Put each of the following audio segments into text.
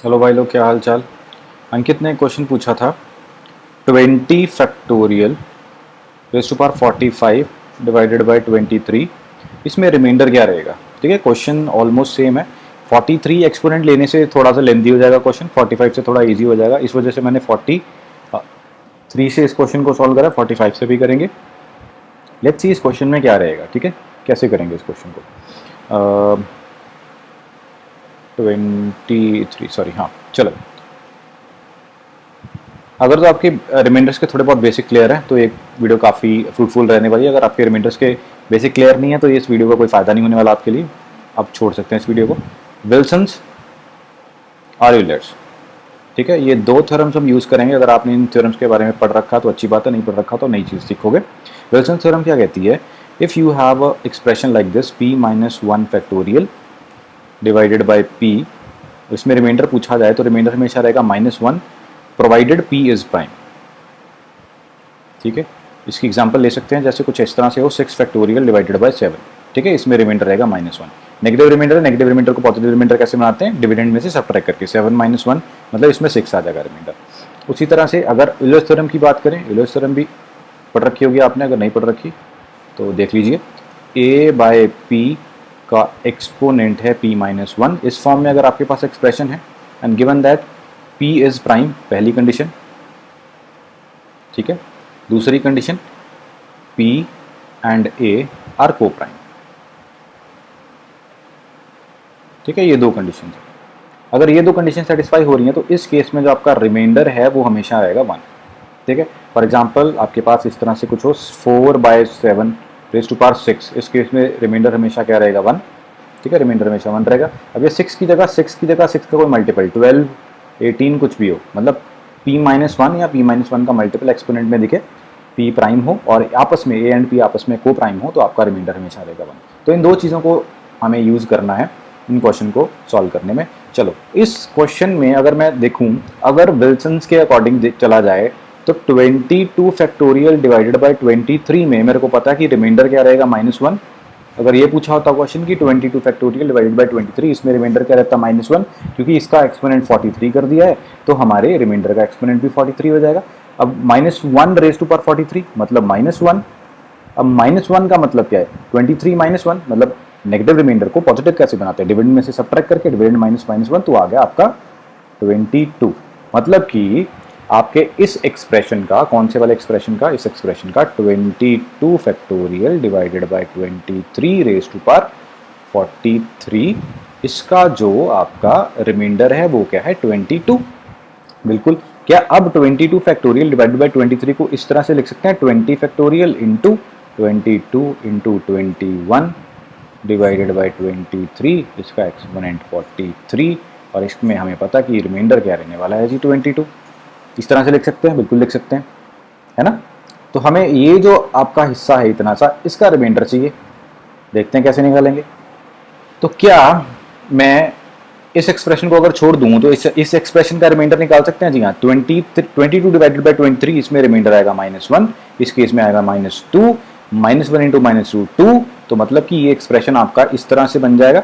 Hello भाई लोग, क्या हाल चाल। अंकित ने क्वेश्चन पूछा था 20 factorial raise to power 45 divided by 23। इसमें रिमाइंडर क्या रहेगा। ठीक है, क्वेश्चन ऑलमोस्ट सेम है। 43 एक्सपोनेंट लेने से थोड़ा सा लेंदी हो जाएगा क्वेश्चन, 45 से थोड़ा इजी हो जाएगा, इस वजह से मैंने 43 से इस क्वेश्चन को सॉल्व करा, 45 से भी करेंगे। लेट्स सी इस क्वेश्चन में क्या रहेगा। ठीक है, कैसे करेंगे इस क्वेश्चन को। 23 सॉरी, हाँ चलो। अगर तो आपके रिमाइंडर्स के थोड़े बहुत बेसिक क्लियर है तो एक वीडियो काफ़ी फ्रूटफुल रहने वाली है। अगर आपके रिमाइंडर्स के बेसिक क्लियर नहीं है तो इस वीडियो का कोई फ़ायदा नहीं होने वाला आपके लिए, आप छोड़ सकते हैं इस वीडियो को। विल्सन्स और यूलर्स, ठीक है, ये दो थ्योरम्स हम यूज़ करेंगे। अगर आपने इन थ्योरम्स के बारे में पढ़ रखा तो अच्छी बात है, नहीं पढ़ रखा तो नई चीज़ सीखोगे। विल्सन थ्योरम क्या कहती है, if you have a expression like this p minus 1 factorial divided by p, इसमें रिमाइंडर पूछा जाए तो रिमाइंडर हमेशा रहेगा -1 प्रोवाइडेड p इज प्राइम। ठीक है, इसकी एग्जांपल ले सकते हैं, जैसे कुछ इस तरह से हो 6 फैक्टोरियल डिवाइडेड बाय 7। ठीक है, इसमें रिमाइंडर रहेगा -1। नेगेटिव रिमाइंडर है, नेगेटिव रिमाइंडर को पॉजिटिव रिमाइंडर कैसे बनाते हैं, डिविडेंड में से सब्ट्रैक्ट करके 7 - 1 मतलब इसमें 6 आ जाएगा रिमाइंडर। उसी तरह से अगर यूलर्स थ्योरम की बात करें, यूलर्स थ्योरम भी पढ़ रखी होगी आपने, अगर नहीं पढ़ रखी तो देख लीजिए। a बाय पी का एक्सपोनेंट है p माइनस 1। इस फॉर्म में अगर आपके पास एक्सप्रेशन है and given that p is prime, पहली कंडीशन। ठीक है, दूसरी condition p and a are coprime. ठीक है, ये दो कंडीशन है। अगर ये दो कंडीशन सेटिस्फाई हो रही हैं तो इस केस में जो आपका रिमाइंडर है वो हमेशा आएगा 1। ठीक है, फॉर एग्जाम्पल आपके पास इस तरह से कुछ हो 4/7 रेज टू पावर 6, इस केस में रिमाइंडर हमेशा क्या रहेगा 1। ठीक है, रिमाइंडर हमेशा 1 रहेगा। अब ये 6 की जगह 6 का कोई मल्टीपल 12, 18 कुछ भी हो, मतलब p-1 या p-1 का मल्टीपल एक्सपोनेंट में दिखे, p प्राइम हो और आपस में a एंड p आपस में को प्राइम हो, तो आपका रिमाइंडर हमेशा रहेगा 1। तो इन दो चीज़ों को हमें यूज़ करना है इन क्वेश्चन को सॉल्व करने में। चलो, इस क्वेश्चन में अगर मैं देखूं, अगर विल्सन्स के अकॉर्डिंग चला जाए तो 22 फैक्टोरियल डिवाइडेड बाय 23 में मेरे को पता है कि रिमाइंडर क्या रहेगा -1। अगर ये पूछा होता क्वेश्चन की 22 फैक्टोरियल डिवाइडेड बाय 23, इसमें रिमाइंडर क्या रहता -1, क्योंकि इसका एक्सपोनेंट 43 कर दिया है तो हमारे रिमाइंडर का एक्सपोनेंट भी 43 हो जाएगा। अब -1 रेज टू पावर 43 मतलब -1। अब -1 का मतलब क्या है, 23 -1 मतलब नेगेटिव रिमाइंडर को पॉजिटिव कैसे बनाते हैं, डिविडेंड में से सब्ट्रैक्ट करके, डिविडेंड -1 तो आ गया आपका 22। मतलब कि आपके इस एक्सप्रेशन का, कौन से वाले एक्सप्रेशन का, इस एक्सप्रेशन का 22 factorial divided by 23 raise to power 43, इसका जो आपका रिमाइंडर है वो क्या है 22। बिल्कुल। क्या अब 22 फैक्टोरियल डिवाइडेड बाय 23 को इस तरह से लिख सकते हैं, 20 factorial into 22 into 21 divided by 23, इसका एक्सपोनेंट 43, और इसमें हमें पता कि रिमाइंडर क्या रहने वाला है जी 22। इस तरह से लिख सकते हैं, बिल्कुल लिख सकते हैं, है ना। तो हमें ये जो आपका हिस्सा है इतना सा, इसका रिमाइंडर चाहिए। देखते हैं कैसे निकालेंगे। तो क्या मैं इस एक्सप्रेशन को अगर छोड़ दूं तो इस एक्सप्रेशन का रिमाइंडर निकाल सकते हैं जी हाँ। 22 डिवाइडेड बाय 23, इसमें रिमाइंडर आएगा -1, इस केस में आएगा -2, -1 इंटू -2, तो मतलब कि ये एक्सप्रेशन आपका इस तरह से बन जाएगा।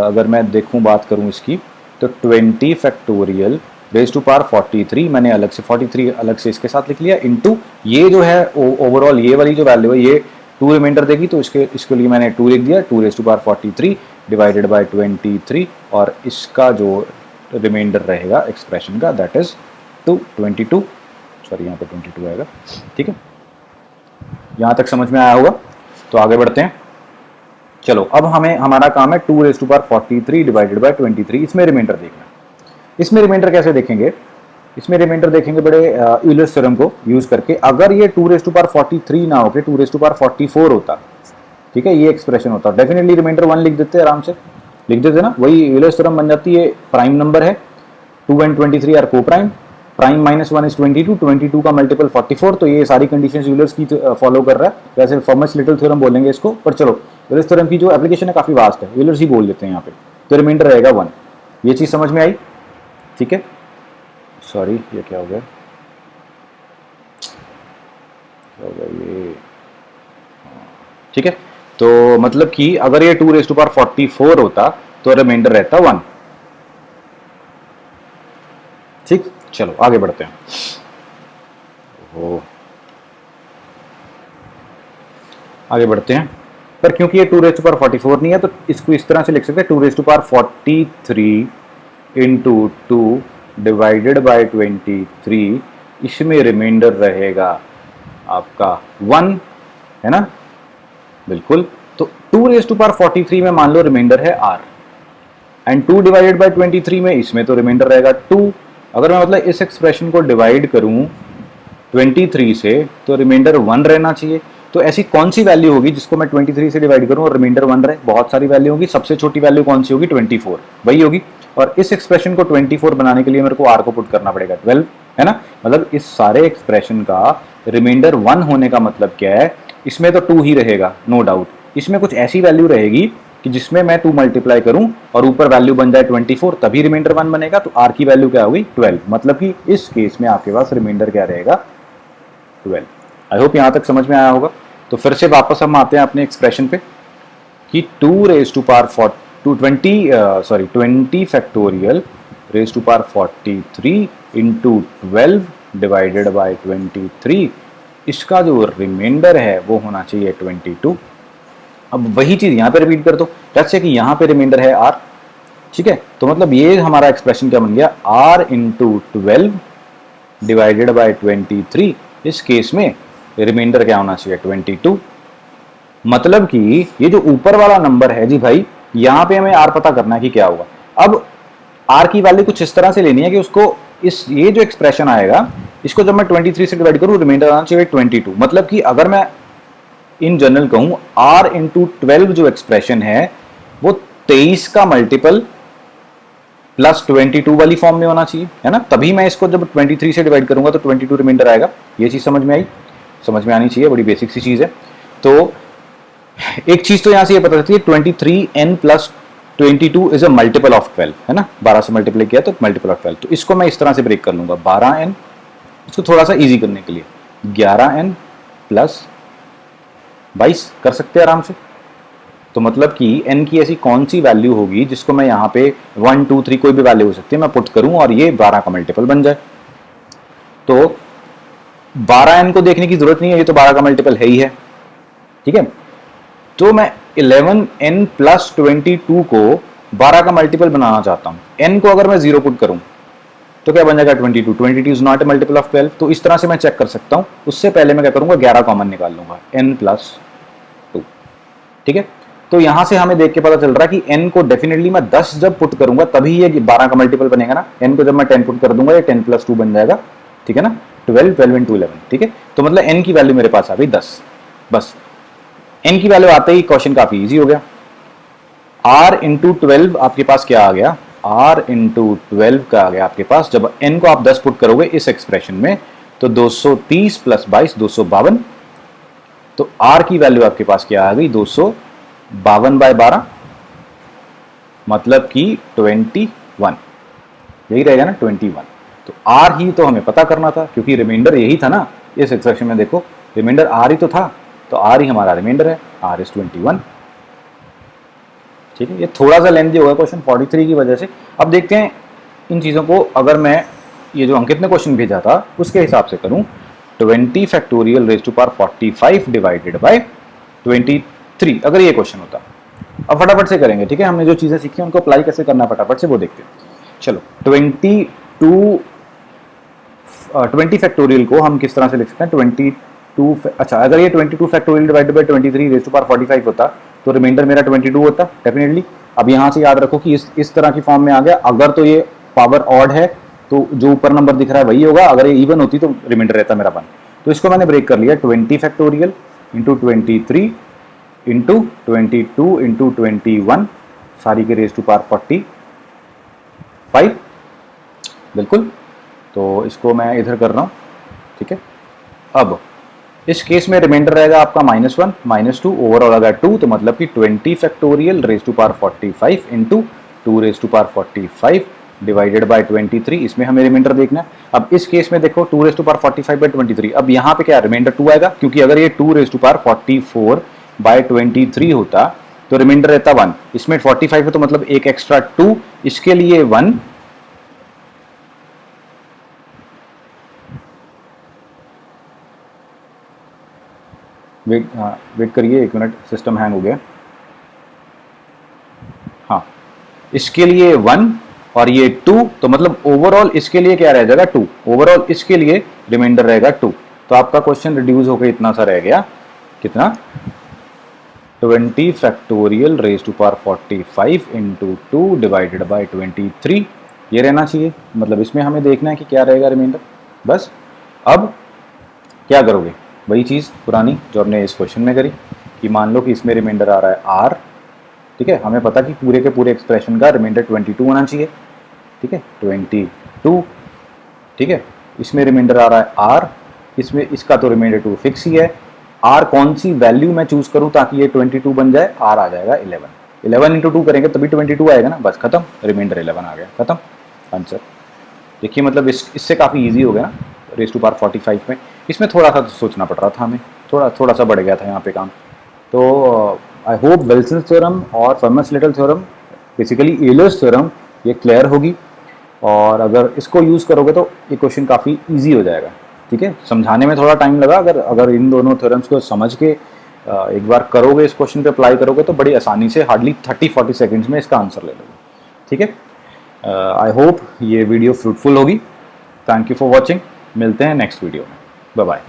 अगर मैं देखूं, बात करूं इसकी, तो 20 फैक्टोरियल रेज टू पावर 43, मैंने अलग से 43 अलग से इसके साथ लिख लिया, इंटू ये जो है ओवरऑल ये वाली जो वैल्यू है ये 2 रिमाइंडर देगी, तो इसके लिए मैंने 2 लिख दिया, 2 raise to power 43 divided by 23, और इसका जो रिमाइंडर रहेगा एक्सप्रेशन का दैट इज 22, सॉरी यहाँ पे 22 आएगा। ठीक है, यहाँ तक समझ में आया होगा, तो आगे बढ़ते हैं। चलो, अब हमें हमारा काम है 2 raise to power 43 divided by 23, इसमें रिमाइंडर देखना। इसमें रिमाइंडर कैसे देखेंगे, इसमें रिमाइंडर देखेंगे बड़े यूलर्स थ्योरम को यूज करके। अगर ये 2 रेज टू पावर 43 ना होकर 2 रेज टू पावर 44 होता, ठीक है, ये एक्सप्रेशन होता, डेफिनेटली रिमाइंडर 1 लिख देते, आराम से लिख देते ना, वही यूलर्स थ्योरम बन जाती है। प्राइम नंबर है, 2 एंड 23 आर को प्राइम, प्राइम -1 इज 22, 22 का मल्टीपल 44, तो ये सारी कंडीशंस यूलर्स की फॉलो कर रहा है। वैसे फॉर्मस लिटिल थ्योरम बोलेंगे इसको, पर चलो यूलर्स थ्योरम की जो एप्लीकेशन है काफी वास्ट है, यूलर्स ही बोल देते हैं यहाँ पे। तो रिमाइंडर रहेगा 1। ये चीज समझ में आई, ठीक है। सॉरी, ये क्या हो गया, क्या हो गया ये, ठीक है। तो मतलब कि अगर ये 2 रेज टू पावर 44 होता तो रिमाइंडर रहता 1। ठीक, चलो आगे बढ़ते हैं। ओ, आगे बढ़ते हैं, पर क्योंकि ये 2⁴ नहीं है तो इसको इस तरह से लिख सकते हैं 2⁴43 इंटू 2 डिवाइडेड बाय 23, इसमें रिमाइंडर रहेगा आपका 1, है ना, बिल्कुल। तो 2⁴43 में मान लो रिमाइंडर है r, एंड 2 डिवाइडेड बाय 23 में इसमें तो रिमाइंडर रहेगा 2। अगर मैं मतलब इस एक्सप्रेशन को डिवाइड करूं 23 से तो रिमाइंडर 1 रहना चाहिए। तो ऐसी कौन सी वैल्यू होगी जिसको मैं 23 से डिवाइड करूं और रिमाइंडर 1 रहे? बहुत सारी वैल्यू होगी, सबसे छोटी वैल्यू कौन सी होगी? 24, वही होगी। और इस एक्सप्रेशन को 24 बनाने के लिए मेरे को r को पुट करना पड़ेगा 12, है ना। मतलब इस सारे एक्सप्रेशन का रिमाइंडर 1 होने का मतलब क्या है? इसमें तो 2 ही रहेगा, नो डाउट। इसमें कुछ ऐसी वैल्यू रहेगी कि जिसमें मैं 2 मल्टीप्लाई करूं और ऊपर वैल्यू बन जाए 24, तभी रिमाइंडर 1 बनेगा। तो r की वैल्यू क्या होगी? 12। मतलब कि इस केस में आपके पास रिमाइंडर क्या रहेगा? 12। आई होप यहां तक समझ में आया होगा। तो फिर से वापस हम आते हैं अपने एक्सप्रेशन पे कि 20 factorial raise to power 43 into 12 divided by 23, इसका जो रिमाइंडर है वो होना चाहिए 22। अब वही चीज यहां पे रिपीट कर दो, जैसे कि यहां पे रिमाइंडर है r, ठीक है। तो मतलब ये हमारा एक्सप्रेशन क्या बन गया? r into 12 divided by 23। इस केस में रिमाइंडर क्या होना चाहिए? 22। मतलब कि ये जो ऊपर वाला नंबर है जी भाई, यहां पे हमें r पता करना है कि क्या होगा। अब r की वैल्यू कुछ इस तरह से लेनी है कि उसको ये जो एक्सप्रेशन आएगा इसको जब मैं 23 से डिवाइड करूं रिमाइंडर आना चाहिए 22। मतलब कि अगर मैं इन जनरल कहूं r इंटू 12 जो एक्सप्रेशन है वो 23 का मल्टीपल प्लस 22 वाली फॉर्म में होना चाहिए, है ना। तभी मैं इसको जब 23 से डिवाइड करूंगा तो 22 रिमाइंडर आएगा। ये चीज समझ में आई? समझ में आनी चाहिए, बड़ी बेसिक सी चीज है। तो एक चीज तो यहां से ये पता चलती है 23n plus 22 is a multiple of 12, है ना। 12 से मल्टीप्लाई किया तो मल्टीपल ऑफ 12। तो इसको मैं इस तरह से ब्रेक कर लूंगा 12n, इसको थोड़ा सा इजी करने के लिए 11n प्लस 22 कर सकते हैं आराम से। तो मतलब कि n की ऐसी कौन सी वैल्यू होगी जिसको मैं यहाँ पे 1 2 3 कोई भी वैल्यू हो सकती है मैं पुट करूं और ये 12 का मल्टीपल बन जाए। तो 12n को देखने की जरूरत नहीं है, ये तो 12 का मल्टीपल है ही है, ठीक है। तो मैं 11n प्लस 22 को 12 का मल्टीपल बनाना चाहता हूं। n को अगर मैं 0 पुट करूं तो क्या बन जाएगा? 22। 22 is not a multiple of 12। तो इस तरह से मैं चेक कर सकता हूं। उससे पहले मैं क्या करूंगा? 11 कॉमन निकाल लूंगा, n प्लस 2, ठीक है। तो यहां से हमें देख के पता चल रहा है कि n को डेफिनेटली मैं 10 जब पुट करूंगा तभी ये 12 का मल्टीपल बनेगा ना। n को जब मैं 10 पुट कर दूंगा ये 10 प्लस 2 बन जाएगा, ठीक है ना। 12 12 इंटू 11, ठीक है। तो मतलब n की वैल्यू मेरे पास आ गई 10। बस n की वैल्यू आते ही क्वेश्चन काफी इजी हो गया। r इंटू 12 आपके पास क्या आ गया? r इंटू 12 का आ गया आपके पास, जब n को आप 10 पुट करोगे इस एक्सप्रेशन में तो 230 प्लस 22 252। तो r की वैल्यू आपके पास क्या आ गई? 252 बाय 12, मतलब कि 21, यही रहेगा ना 21। तो r ही तो हमें पता करना था क्योंकि रिमाइंडर यही था ना। इस एक्सप्रेशन में देखो रिमाइंडर r ही तो था, तो r ही हमारा रिमाइंडर है, r इज 21, ठीक है। ये थोड़ा सा लेंथी होगा क्वेश्चन 43 की वजह से। अब देखते हैं इन चीज़ों को, अगर मैं ये जो अंकित ने क्वेश्चन भेजा था उसके हिसाब से करूं 20 factorial raise to power 45 divided by 23, अगर ये क्वेश्चन होता। अब फटाफट से करेंगे, ठीक है। हमने जो चीज़ें सीखी उनको अप्लाई कैसे करना है फटाफट से वो देखते हैं। चलो 20 फैक्टोरियल को हम किस तरह से लिख सकते हैं? 22, अच्छा अगर ये 22 factorial divided by 23 raise to power 45 होता तो रिमाइंडर मेरा 22 होता डेफिनेटली। अब यहाँ से याद रखो कि इस तरह की फॉर्म में आ गया। अगर तो ये पावर ऑड है तो जो ऊपर नंबर दिख रहा है वही होगा, अगर ये इवन होती तो रिमाइंडर रहता मेरा 1। तो इसको मैंने ब्रेक कर लिया 20 फैक्टोरियल इंटू 23 इंटू 22 इंटू 21 सारी के रेज टू पावर 45, बिल्कुल। तो इसको मैं इधर कर रहा हूँ, ठीक है। अब इस केस में रिमाइंडर रहेगा आपका -1 -2, ओवरऑल आ गया 2। तो मतलब कि 20 factorial raise to power 45 into 2 raise to power 45 divided by 23, इसमें हमें रिमाइंडर देखना है। अब इस केस में देखो 2 रेज टू पावर 45 बाय 23, अब यहाँ पे क्या रिमाइंडर 2 आएगा, क्योंकि अगर ये 2 रेज टू पावर 44 बाय 23 होता तो रिमाइंडर रहता 1। इसमें 45 है तो मतलब एक एक्स्ट्रा 2, इसके लिए 1, वेट करिए 1 मिनट, सिस्टम हैंग हो गया। हाँ, इसके लिए 1 और ये 2, तो मतलब ओवरऑल इसके लिए क्या रह जाएगा 2, ओवरऑल इसके लिए रिमाइंडर रहेगा 2। तो आपका क्वेश्चन रिड्यूस होकर इतना सा रह गया, कितना, 20 factorial raise to power 45 into 2 divided by 23, ये रहना चाहिए। मतलब इसमें हमें देखना है कि क्या रहेगा रिमाइंडर। बस अब क्या करोगे, वही चीज़ पुरानी जो हमने इस क्वेश्चन में करी, कि मान लो कि इसमें रिमाइंडर आ रहा है आर, ठीक है, हमें पता कि पूरे के पूरे एक्सप्रेशन का रिमाइंडर 22 होना चाहिए, ठीक है, 22, ठीक है, इसमें रिमाइंडर आ रहा है आर, इसमें इसका तो रिमाइंडर 2 फिक्स ही है। आर कौन सी वैल्यू मैं चूज करूं ताकि ये 22 बन जाए, आर आ जाएगा 11, 11 इंटू 2 करेंगे तभी 22 आएगा ना, बस खत्म, रिमाइंडर 11 आ गया, खत्म आंसर। देखिए मतलब इससे काफ़ी इजी हो गया ना रेस टू पावर 45 में। इसमें थोड़ा सा सोचना पड़ रहा था हमें, थोड़ा सा बढ़ गया था यहाँ पे काम। तो आई होप विल्सन थ्योरम और Fermat's little theorem, basically Euler's theorem, ये क्लियर होगी, और अगर इसको यूज़ करोगे तो ये क्वेश्चन काफ़ी ईजी हो जाएगा। ठीक है, समझाने में थोड़ा टाइम लगा, अगर इन दोनों थ्योरम्स को समझ के एक बार करोगे, इस क्वेश्चन पे अप्लाई करोगे तो बड़ी आसानी से हार्डली 30-40 सेकेंड्स में इसका आंसर ले लोगे। ठीक है, आई होप ये वीडियो फ्रूटफुल होगी। थैंक यू फॉर वॉचिंग, मिलते हैं नेक्स्ट वीडियो में, बाय बाय।